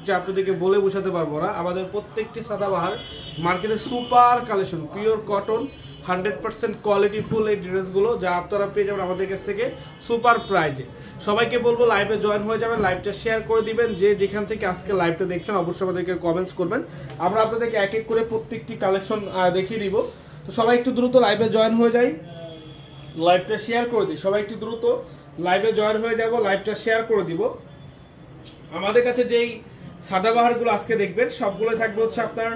যে আপনাদেরকে বলে বোঝাতে পারবো না। আমাদের প্রত্যেকটি সাদাবাহার মার্কেটে super collection, pure cotton, 100% quality full এই ড্রেসগুলো, যা আপনারা পেয়ে যাবেন আমাদের কাছ থেকে সুপার প্রাইজে। সবাইকে বলবো লাইভে জয়েন হয়ে যাবেন, লাইভটা শেয়ার করে দিবেন। যে যেখান থেকে আজকে লাইভটা দেখছেন অবশ্যই আমাদেরকে কমেন্টস করবেন, আমরা আপনাদেরকে এক এক করে প্রত্যেকটি কালেকশন দেখিয়ে দিব। তো সবাই একটু দ্রুত লাইভে জয়েন হয়ে যাই, লাইভটা শেয়ার করে দিই। সবাই একটু দ্রুত লাইভে জয়েন হয়ে যাব, লাইভটা শেয়ার করে দিব। আমাদের কাছে যেই সাদাবাহারগুলো আজকে দেখবেন সবগুলো থাকবে হচ্ছে আপনার,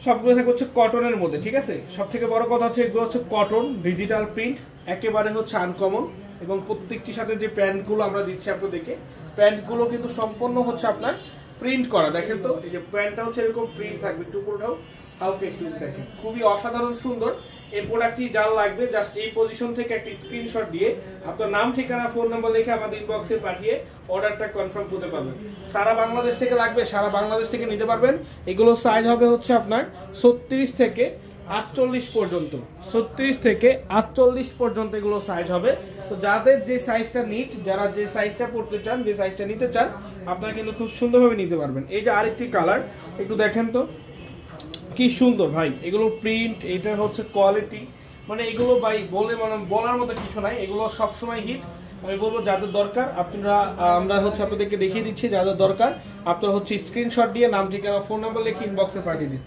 সবগুলো থাকবে হচ্ছে কটনের মধ্যে, ঠিক আছে। সব থেকে বড় কথা হচ্ছে এগুলো হচ্ছে কটন, ডিজিটাল প্রিন্ট, একেবারে হচ্ছে আনকমন। এবং প্রত্যেকটির সাথে যে প্যান্টগুলো আমরা দিচ্ছি আপনাদেরকে, প্যান্টগুলো কিন্তু সম্পূর্ণ হচ্ছে আপনার প্রিন্ট করা। দেখেন তো, এই যে প্যান্টটা হচ্ছে এরকম প্রিন্ট থাকবে, একটু উপরটাও হালকা একটু দেখেন, খুবই অসাধারণ সুন্দর। এই প্রোডাক্টটি যার লাগবে জাস্ট এই পজিশন থেকে একটা স্ক্রিনশট দিয়ে আপনার নাম, ঠিকানা, ফোন নাম্বার লিখে আমাদের ইনবক্সে পাঠিয়ে অর্ডারটা কনফার্ম করতে পারবেন। সারা বাংলাদেশ থেকে লাগবে, সারা বাংলাদেশ থেকে নিতে পারবেন। এগুলো সাইজ হবে হচ্ছে আপনার 36 থেকে 48 পর্যন্ত, 36 থেকে 48 পর্যন্ত এগুলো সাইজ হবে। তো যাদের যে সাইজটা নিট, যারা যে সাইজটা পড়তে চান, যে সাইজটা নিতে চান, আপনারা কিন্তু খুব সুন্দরভাবে নিতে পারবেন। এই যে আরেকটি কালার, একটু দেখেন তো কি সুন্দর ভাই, এগুলো প্রিন্ট, এটা হচ্ছে কোয়ালিটি, মানে এগুলো ভাই বলে মানে বলার মতো কিছু নাই, এগুলো সবসময় হিট। আমি বলবো যাদের দরকার আপনারা, আমরা হচ্ছে আপনাদেরকে দেখিয়ে দিচ্ছি, যাদের দরকার আপনারা হচ্ছে স্ক্রিনশট দিয়ে নাম, ঠিকানা, ফোন নাম্বার লিখে ইনবক্সে পাঠিয়ে দিন।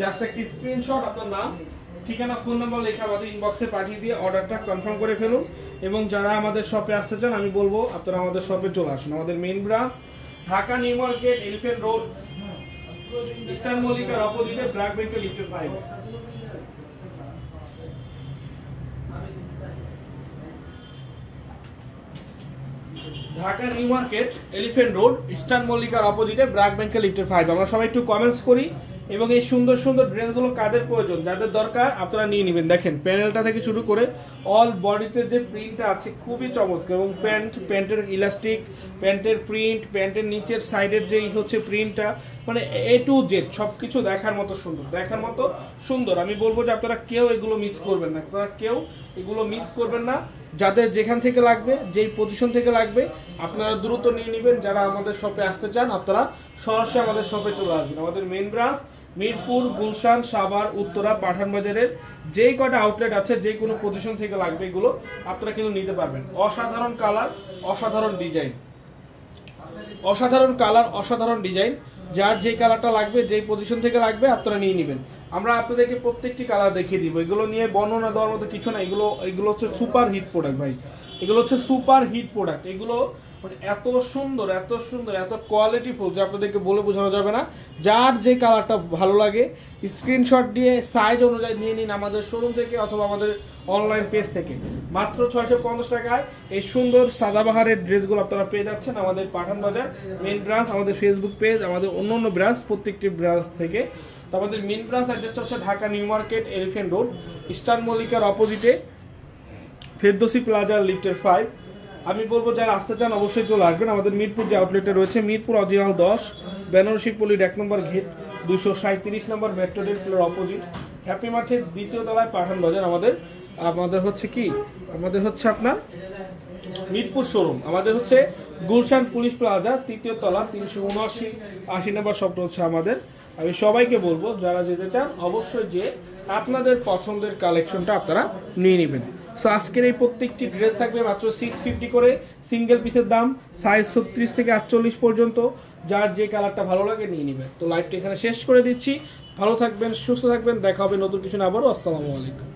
জাস্ট একটা স্ক্রিনশট, আপনার নাম, ঠিকানা, ফোন নাম্বার লিখে আমাদের ইনবক্সে পাঠিয়ে দিয়ে অর্ডারটা কনফার্ম করে ফেলুন। এবং যারা আমাদের শপে আসতে চান, আমি বলবো আপনারা আমাদের শপে চলে আসুন। আমাদের main branch Dhaka New Market, Elephant Road, Eastern মল্লিকার অপোজিটে, ব্র্যাক ব্যাংকের লিফটের 5। Dhaka New Market, Elephant Road, Eastern মল্লিকার অপোজিটে, ব্র্যাক ব্যাংকের লিফটের 5। আমরা সবাই একটু কমেন্টস করি এবং এই সুন্দর সুন্দর ড্রেসগুলো কাদের প্রয়োজন, যাদের দরকার আপনারা নিয়ে নেবেন। দেখেন প্যানেলটা থেকে শুরু করে অল বডিতে যে প্রিন্টটা আছে খুবই চমৎকার। এবং প্যান্টের ইলাস্টিক, প্যান্টের প্রিন্ট, প্যান্টের নিচের সাইডের যেই হচ্ছে প্রিন্টটা, মানে এ টু জেড সবকিছু দেখার মতো সুন্দর, দেখার মতো সুন্দর। আমি বলবো যে আপনারা কেউ এগুলো মিস করবেন না, আপনারা কেউ এগুলো মিস করবেন না। যাদের যেখান থেকে লাগবে, যেই পজিশন থেকে লাগবে, আপনারা দ্রুত নিয়ে নেবেন। যারা আমাদের শপে আসতে চান আপনারা সরাসরি আমাদের শপে চলে আসবেন। আমাদের মেইন ব্রাঞ্চ মিরপুর, গুলশান, সাভার, উত্তরা, পাঠানবাজারের যেই কটা আউটলেট আছে, যে কোনো পজিশন থেকে লাগবে এগুলো আপনারা কিন্তু নিতে পারবেন। অসাধারণ কালার, অসাধারণ ডিজাইন, অসাধারণ কালার, অসাধারণ ডিজাইন। যার যে কালারটা লাগবে, যেই পজিশন থেকে লাগবে আপনারা নিয়ে নেবেন। আমরা আপনাদেরকে প্রত্যেকটি কালার দেখিয়ে দিব, এগুলো নিয়ে বর্ণনা দেওয়ার মতো কিছু না। এগুলো হচ্ছে সুপার হিট প্রোডাক্ট ভাই, এগুলো হচ্ছে সুপার হিট প্রোডাক্ট। এগুলো মানে এত সুন্দর, এত সুন্দর, এত কোয়ালিটিফুল যে আপনাদেরকে বলে বোঝানো যাবে না। যার যে কালারটা ভালো লাগে স্ক্রিনশট দিয়ে সাইজ অনুযায়ী নিয়ে নিন আমাদের শোরুম থেকে অথবা আমাদের অনলাইন পেজ থেকে। মাত্র 650 টাকায় এই সুন্দর সাদাবাহারের ড্রেসগুলো আপনারা পেয়ে যাচ্ছেন আমাদের পাঠান বাজার মেইন ব্রাঞ্চ, আমাদের ফেসবুক পেজ, আমাদের অন্য ব্রাঞ্চ, প্রত্যেকটি ব্রাঞ্চ থেকে। তো আমাদের মেইন ব্রাঞ্চ অ্যাড্রেসটা হচ্ছে Dhaka New Market, Elephant Road, Eastern মল্লিকার অপোজিটে, ফেরদৌসি প্লাজার লিফটের 5। আমি বলবো যারা আসতে চান অবশ্যই চলে আসবেন। আমাদের মিরপুর যে আউটলেটে রয়েছে, মিরপুর অরিজিনাল 10, বেনারসি পল্লীর 1 নম্বর গেট, 237 নম্বর মেট্রো রেল অপোজিট, হ্যাপি মার্টের 2য় তলায় পাঠান বাজার। আমাদের হচ্ছে কি, আমাদের হচ্ছে আপনার মিরপুর শোরুম। আমাদের হচ্ছে গুলশান পুলিশ প্লাজা, 3য় তলা, 379-80 নম্বর শপটা হচ্ছে আমাদের। আমি সবাইকে বলবো যারা যেতে চান অবশ্যই যে আপনাদের পছন্দের কালেকশনটা আপনারা নিয়ে নেবেন। সো আজকের এই প্রত্যেকটি ড্রেস থাকবে মাত্র 650 করে, সিঙ্গেল পিসের দাম, সাইজ 36 থেকে 48 পর্যন্ত। যার যে কালারটা ভালো লাগে নিয়ে নেবেন। তো লাইভটা এখানে শেষ করে দিচ্ছি। ভালো থাকবেন, সুস্থ থাকবেন, দেখা হবে নতুন কিছু না। আবারও আসসালামু আলাইকুম।